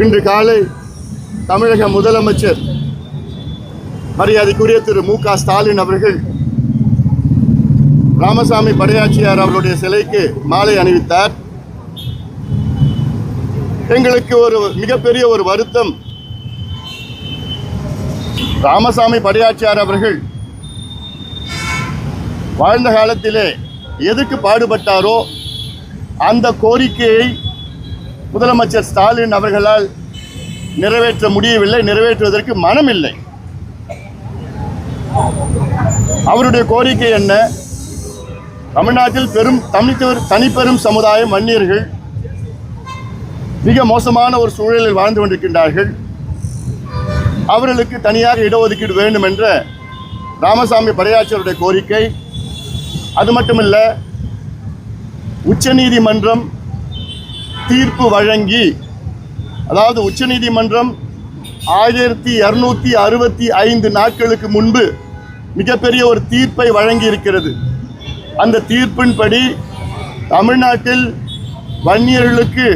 இன்று காலை தமிழக முதலமைச்சர் மரியாதைக்குரிய திரு மு.க. ஸ்டாலின் அவர்கள் ராமசாமி படையாச்சியார் அவருடைய சிலைக்கு மாலை அணிவித்தார். எங்களுக்கு ஒரு மிகப்பெரிய ஒரு வருத்தம். ராமசாமி படையாச்சியார் அவர்கள் வாழ்ந்த காலத்திலே எதுக்கு பாடுபட்டாரோ அந்த கோரிக்கையை முதலமைச்சர் ஸ்டாலின் அவர்களால் நிறைவேற்ற முடியவில்லை, நிறைவேற்றுவதற்கு மனமில்லை. அவருடைய கோரிக்கை என்ன? தமிழ்நாட்டில் தனிப்பெரும் சமுதாயம் வன்னியர்கள் மிக மோசமான ஒரு சூழலில் வாழ்ந்து கொண்டிருக்கின்றார்கள். அவர்களுக்கு தனியாக இடஒதுக்கீடு வேண்டும் என்ற ராமசாமி படையாச்சியாருடைய கோரிக்கை. அது மட்டுமல்ல, உச்சநீதிமன்றம் தீர்ப்பு வழங்கி, அதாவது உச்சநீதிமன்றம் 1265 நாட்களுக்கு முன்பு மிகப்பெரிய ஒரு தீர்ப்பை வழங்கி இருக்கிறது. அந்த தீர்ப்பின்படி தமிழ்நாட்டில் வன்னியர்களுக்கு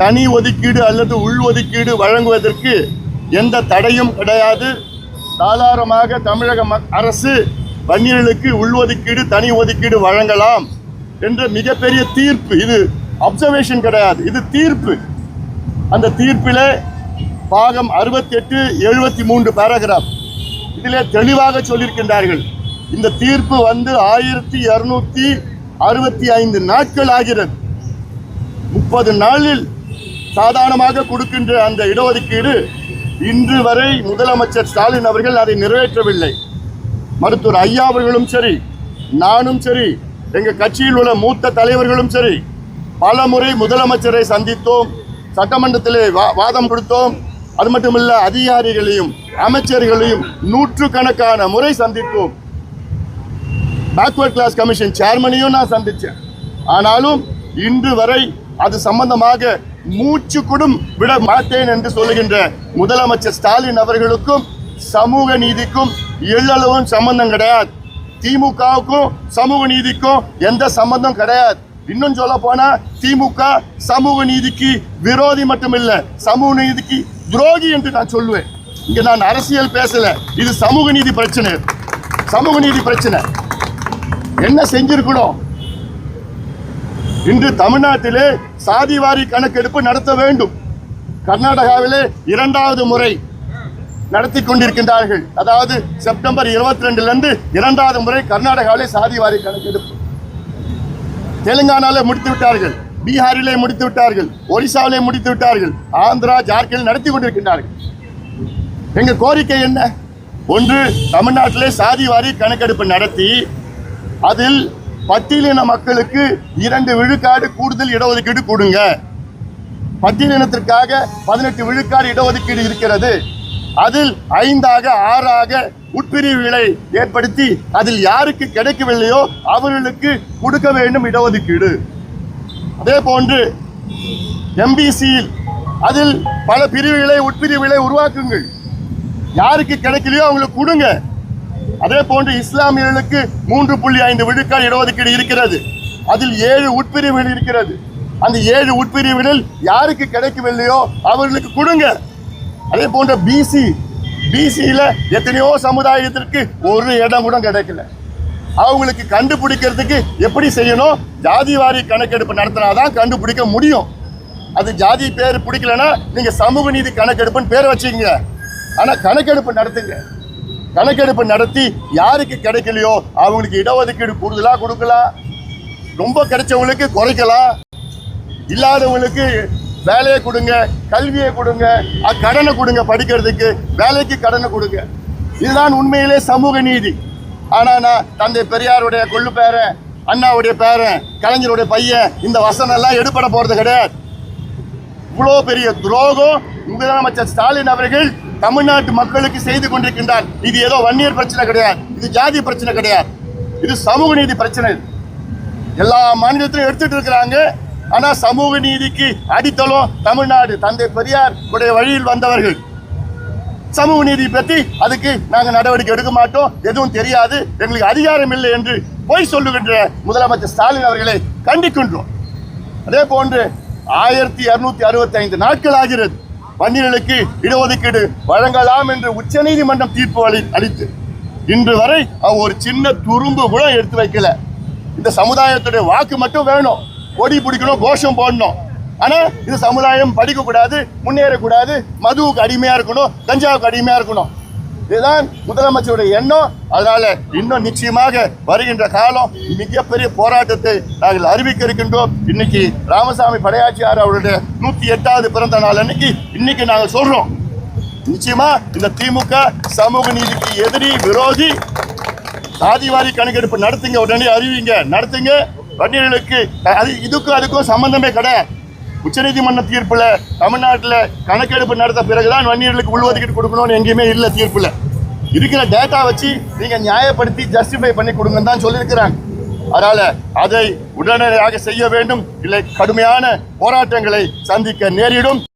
தனி ஒதுக்கீடு அல்லது உள் ஒதுக்கீடு வழங்குவதற்கு எந்த தடையும் கிடையாது. தாராளமாக தமிழக அரசு வன்னியர்களுக்கு உள்ஒதுக்கீடு தனி ஒதுக்கீடு வழங்கலாம் என்ற மிகப்பெரிய தீர்ப்பு. இது அப்சர்வேஷன் கிடையாது, இது தீர்ப்பு. அந்த தீர்ப்பில் பாகம் 68, 73 பேராகிராஃப் இதிலே தெளிவாக சொல்லியிருக்கின்றார்கள். இந்த தீர்ப்பு 1265 நாட்கள் ஆகிறது. 30 நாளில் சாதாரணமாக கொடுக்கின்ற அந்த இடஒதுக்கீடு இன்று வரை முதலமைச்சர் ஸ்டாலின் அவர்கள் அதை நிறைவேற்றவில்லை. மருத்துவர் ஐயா அவர்களும் சரி, நானும் சரி, எங்கள் கட்சியில் உள்ள மூத்த தலைவர்களும் சரி, பல முறை முதலமைச்சரை சந்தித்தோம், சட்டமன்றத்திலே வாதம் கொடுத்தோம். அது மட்டுமல்ல, அதிகாரிகளையும் அமைச்சர்களையும் நூற்றுக்கணக்கான முறை சந்தித்தோம். பேக்வர்ட் கிளாஸ் கமிஷன் சேர்மனையும் நான் சந்தித்தேன். ஆனாலும் இன்று வரை அது சம்பந்தமாக மூச்சு கூடும் விட மாட்டேன் என்று சொல்லுகின்ற முதலமைச்சர் ஸ்டாலின் அவர்களுக்கும் சமூக நீதிக்கும் எள்ளளவும் சம்பந்தம் கிடையாது. திமுகவுக்கும் சமூக நீதிக்கும் எந்த சம்பந்தம் கிடையாது. இன்னும் சொல்ல போனா திமுக சமூக நீதிக்கு விரோதி மட்டுமில்லை, சமூக நீதிக்கு துரோகி என்று நான் சொல்லுவேன். இங்க நான் அரசியல் பேசல, இது சமூக நீதி பிரச்சனை. சமூக நீதி பிரச்சனை என்ன செஞ்சிருக்கணும்? இன்று தமிழ்நாட்டிலே சாதிவாரி கணக்கெடுப்பு நடத்த வேண்டும். கர்நாடகாவிலே 2வது முறை நடத்தி கொண்டிருக்கின்றார்கள். அதாவது செப்டம்பர் 22 2வது முறை கர்நாடகாவிலே சாதிவாரி கணக்கெடுப்பு. தெலுங்கானாவில் முடித்து விட்டார்கள், பீகாரிலே முடித்து விட்டார்கள், ஒரிசாவிலே முடித்து விட்டார்கள், ஆந்திரா, ஜார்க்கண்ட் நடத்தி கொண்டிருக்கின்றார்கள். எங்கள் கோரிக்கை என்ன? ஒன்று, தமிழ்நாட்டிலே சாதிவாரி கணக்கெடுப்பு நடத்தி அதில் பட்டியலின மக்களுக்கு 2 விழுக்காடு கூடுதல் இடஒதுக்கீடு கொடுங்க. பட்டியலினத்திற்காக 18 விழுக்காடு இடஒதுக்கீடு இருக்கிறது. அதில் 5ஆக 6ஆக உட்பிரிவுகளை ஏற்படுத்தி அதில் யாருக்கு கிடைக்கவில்லையோ அவர்களுக்கு கொடுக்க வேண்டும் இடஒதுக்கீடு. அதே போன்று எம்பிசியில் அதில் பல பிரிவுகளை உட்பிரிவுகளை உருவாக்குங்கள். யாருக்கு கிடைக்கலையோ அவங்களுக்கு கொடுங்க. அதே போன்று இஸ்லாமியர்களுக்கு 3.5 விழுக்காடு இடஒதுக்கீடு இருக்கிறது. அதில் 7 உட்பிரிவுகள் இருக்கிறது. அந்த 7 உட்பிரிவுகளில் யாருக்கு கிடைக்கவில்லையோ அவர்களுக்கு கொடுங்க. அதே போன்ற பிசியில் எத்தனையோ சமுதாயத்திற்கு ஒரு இடம் கூட கிடைக்கல. அவங்களுக்கு கண்டுபிடிக்கிறதுக்கு எப்படி செய்யணும்? ஜாதிவாரி கணக்கெடுப்பு நடத்தினாதான் கண்டுபிடிக்க முடியும். அது ஜாதி பேர் பிடிக்கலன்னா நீங்க சமூக நீதி கணக்கெடுப்புன்னு பேர் வச்சுக்கங்க. ஆனா கணக்கெடுப்பு நடத்துங்க. கணக்கெடுப்பு நடத்தி யாருக்கு கிடைக்கலையோ அவங்களுக்கு இடஒதுக்கீடு கூடுதலா கொடுக்கலாம், ரொம்ப கிடைச்சவங்களுக்கு குறைக்கலாம், இல்லாதவங்களுக்கு வேலையை கொடுங்க, கல்வியை கொடுங்க, கடனை கொடுங்க, படிக்கிறதுக்கு வேலைக்கு கடனை கொடுங்க. இதுதான் உண்மையிலே சமூக நீதி. ஆனா நான் தந்தை பெரியாருடைய கொள்ளு பேரன், அண்ணாவுடைய பேரன், கலைஞருடைய பையன், இந்த வசனம் எல்லாம் எடுபட போறது கிடையாது. இவ்வளோ பெரிய துரோகம் முதலமைச்சர் ஸ்டாலின் அவர்கள் தமிழ்நாட்டு மக்களுக்கு செய்து கொண்டிருக்கின்றார். இது ஏதோ வன்னியர் பிரச்சனை கிடையாது, இது ஜாதி பிரச்சனை கிடையாது, இது சமூக நீதி பிரச்சனை. எல்லா மாநிலத்திலும் எடுத்துட்டு இருக்கிறாங்க. ஆனா சமூக நீதிக்கு அடித்தளம் தமிழ்நாடு. தந்தை பெரியார் உடைய வழியில் வந்தவர்கள். சமூக நீதி பற்றி அதுக்கு நாங்கள் நடவடிக்கை எடுக்க மாட்டோம், எதுவும் தெரியாது, எங்களுக்கு அதிகாரம் இல்லை என்று பொய் சொல்லுகின்ற முதலமைச்சர் ஸ்டாலின் அவர்களை கண்டிக்கின்றோம். அதே போன்று 1265 நாட்கள் ஆகிறது. வன்னியர்களுக்கு இடஒதுக்கீடு வழங்கலாம் என்று உச்சநீதிமன்றம் தீர்ப்பு அளித்து இன்று வரை ஒரு சின்ன துரும்பு கூட எடுத்து வைக்கல. இந்த சமுதாயத்துடைய வாக்கு மட்டும் வேணும், கொடி பிடிக்கணும், கோஷம் போடணும். ஆனா இந்த சமுதாயம் படிக்க கூடாது, முன்னேறக்கூடாது, மதுவுக்கு அடிமையா இருக்கணும், கஞ்சாவுக்கு அடிமையா இருக்கணும். இதுதான் முதலமைச்சருடைய எண்ணம். அதனால இன்னும் நிச்சயமாக வருகின்ற காலம் மிகப்பெரிய போராட்டத்தை நாங்கள் அறிவிக்க இருக்கின்றோம். இன்னைக்கு ராமசாமி படையாச்சியார் அவருடைய 108வது பிறந்த நாள் அன்னைக்கு இன்னைக்கு நாங்கள் சொல்றோம், நிச்சயமா இந்த திமுக சமூக நீதிக்கு எதிரி, விரோதி. சாதிவாரி கணக்கெடுப்பு நடத்துங்க, உடனே அறிவிங்க, நடத்துங்க. வன்னியர்களுக்கு இதுக்கும் அதுக்கும் சம்பந்தமே கிடையாது. உச்சநீதிமன்ற தீர்ப்புல தமிழ்நாட்டில் கணக்கெடுப்பு நடத்த பிறகுதான் வன்னியர்களுக்கு உள்ஒதுக்கீடு கொடுக்கணும்னு எங்கேயுமே இல்லை. தீர்ப்புல இருக்கிற டேட்டா வச்சு நீங்க நியாயப்படுத்தி ஜஸ்டிஃபை பண்ணி கொடுங்கன்னு தான் சொல்லியிருக்கிறாங்க. அதனால அதை உடனடியாக செய்ய வேண்டும், இல்லை கடுமையான போராட்டங்களை சந்திக்க நேரிடும்.